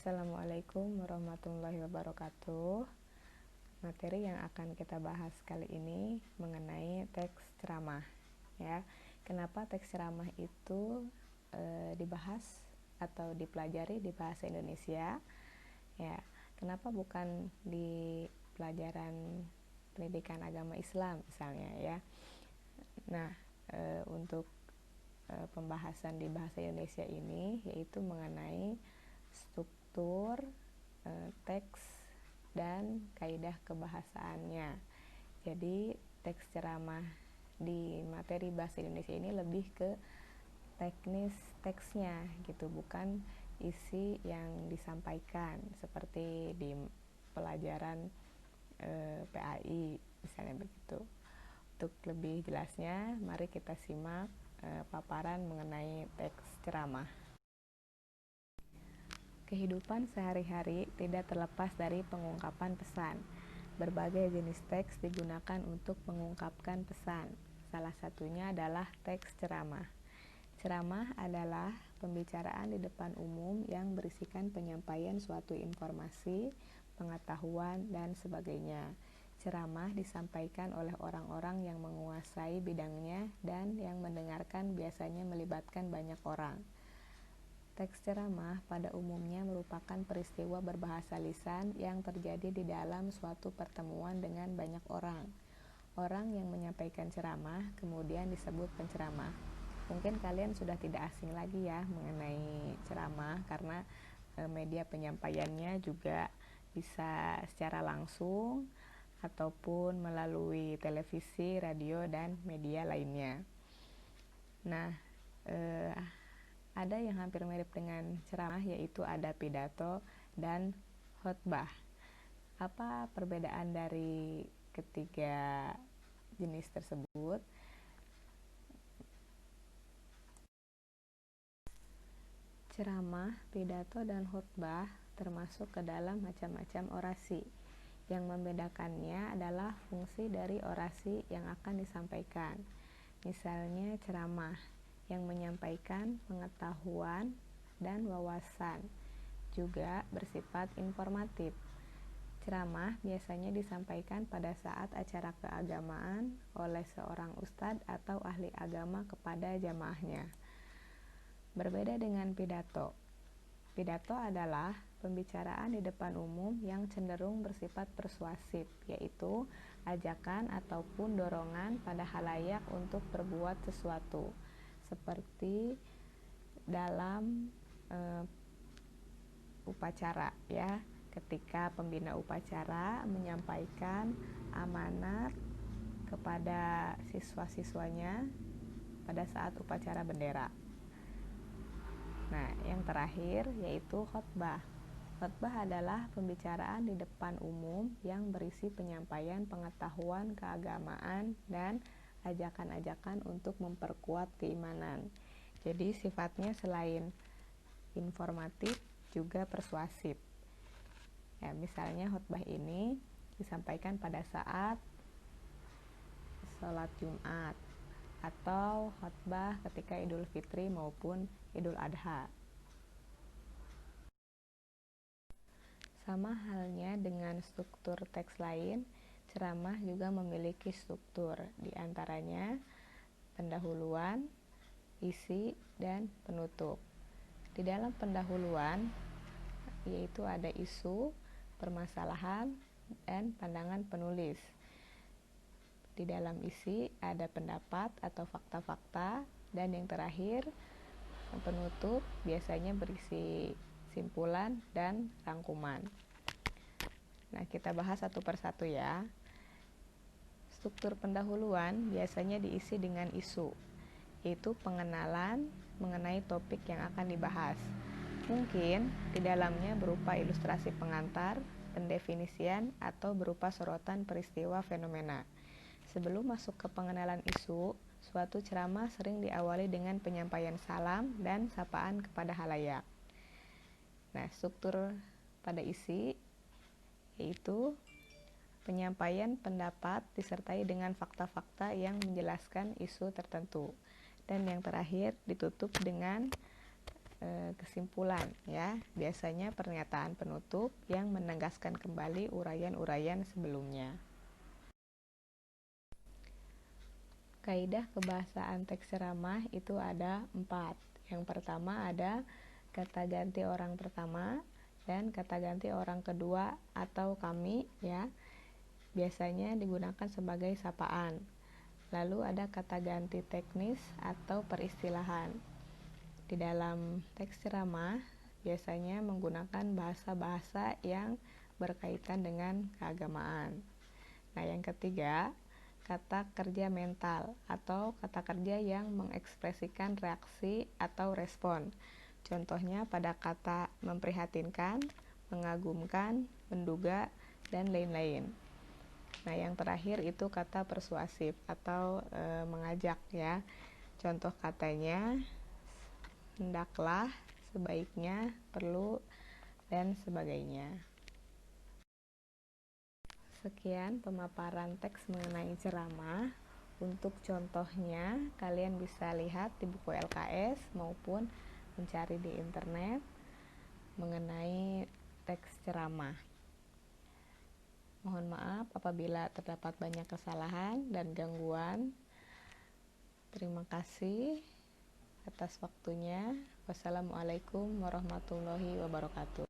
Assalamualaikum warahmatullahi wabarakatuh. Materi yang akan kita bahas kali ini mengenai teks ceramah, ya. Kenapa teks ceramah itu dibahas atau dipelajari di bahasa Indonesia? Ya, kenapa bukan di pelajaran pendidikan agama Islam misalnya, ya? Nah, untuk pembahasan di bahasa Indonesia ini yaitu mengenai struktur teks dan kaidah kebahasaannya. Jadi teks ceramah di materi bahasa Indonesia ini lebih ke teknis teksnya gitu, bukan isi yang disampaikan seperti di pelajaran PAI misalnya begitu. Untuk lebih jelasnya, mari kita simak paparan mengenai teks ceramah. Kehidupan sehari-hari tidak terlepas dari pengungkapan pesan. Berbagai jenis teks digunakan untuk mengungkapkan pesan. Salah satunya adalah teks ceramah. Ceramah adalah pembicaraan di depan umum yang berisikan penyampaian suatu informasi, pengetahuan, dan sebagainya. Ceramah disampaikan oleh orang-orang yang menguasai bidangnya dan yang mendengarkan biasanya melibatkan banyak orang. Teks ceramah pada umumnya merupakan peristiwa berbahasa lisan yang terjadi di dalam suatu pertemuan dengan banyak orang. Orang yang menyampaikan ceramah kemudian disebut penceramah. Mungkin kalian sudah tidak asing lagi ya mengenai ceramah karena media penyampaiannya juga bisa secara langsung ataupun melalui televisi, radio, dan media lainnya. Nah, ada yang hampir mirip dengan ceramah, yaitu ada pidato dan khotbah. Apa perbedaan dari ketiga jenis tersebut? Ceramah, pidato, dan khotbah termasuk ke dalam macam-macam orasi. Yang membedakannya adalah fungsi dari orasi yang akan disampaikan. Misalnya ceramah yang menyampaikan pengetahuan dan wawasan, juga bersifat informatif. Ceramah biasanya disampaikan pada saat acara keagamaan oleh seorang ustadz atau ahli agama kepada jamaahnya. Berbeda dengan pidato. Pidato adalah pembicaraan di depan umum yang cenderung bersifat persuasif, yaitu ajakan ataupun dorongan pada khalayak untuk berbuat sesuatu, seperti dalam upacara, ya, ketika pembina upacara menyampaikan amanat kepada siswa-siswanya pada saat upacara bendera. Nah, yang terakhir yaitu khotbah. Khotbah adalah pembicaraan di depan umum yang berisi penyampaian pengetahuan keagamaan dan ajakan-ajakan untuk memperkuat keimanan. Jadi sifatnya selain informatif juga persuasif. Ya, misalnya khotbah ini disampaikan pada saat sholat Jumat atau khotbah ketika Idul Fitri maupun Idul Adha. Sama halnya dengan struktur teks lain, ceramah juga memiliki struktur, di antaranya pendahuluan, isi, dan penutup. Di dalam pendahuluan, yaitu ada isu, permasalahan, dan pandangan penulis. Di dalam isi ada pendapat atau fakta-fakta, dan yang terakhir penutup biasanya berisi simpulan dan rangkuman. Nah, kita bahas satu persatu ya. Struktur pendahuluan biasanya diisi dengan isu, yaitu pengenalan mengenai topik yang akan dibahas. Mungkin di dalamnya berupa ilustrasi pengantar, pendefinisian, atau berupa sorotan peristiwa fenomena. Sebelum masuk ke pengenalan isu, suatu ceramah sering diawali dengan penyampaian salam dan sapaan kepada khalayak. Nah, struktur pada isi yaitu penyampaian pendapat disertai dengan fakta-fakta yang menjelaskan isu tertentu. Dan yang terakhir ditutup dengan kesimpulan ya. Biasanya pernyataan penutup yang menegaskan kembali uraian-uraian sebelumnya. Kaidah kebahasaan teks ceramah itu ada 4. Yang pertama ada kata ganti orang pertama dan kata ganti orang kedua atau kami ya. Biasanya digunakan sebagai sapaan. Lalu ada kata ganti teknis atau peristilahan. Di dalam teks ceramah biasanya menggunakan bahasa-bahasa yang berkaitan dengan keagamaan. Nah, yang ketiga, kata kerja mental atau kata kerja yang mengekspresikan reaksi atau respon. Contohnya pada kata memprihatinkan, mengagumkan, menduga, dan lain-lain. Nah, yang terakhir itu kata persuasif atau mengajak ya. Contoh katanya hendaklah, sebaiknya, perlu, dan sebagainya. Sekian pemaparan teks mengenai ceramah. Untuk contohnya, kalian bisa lihat di buku LKS maupun mencari di internet mengenai teks ceramah. Mohon maaf apabila terdapat banyak kesalahan dan gangguan. Terima kasih atas waktunya. Wassalamualaikum warahmatullahi wabarakatuh.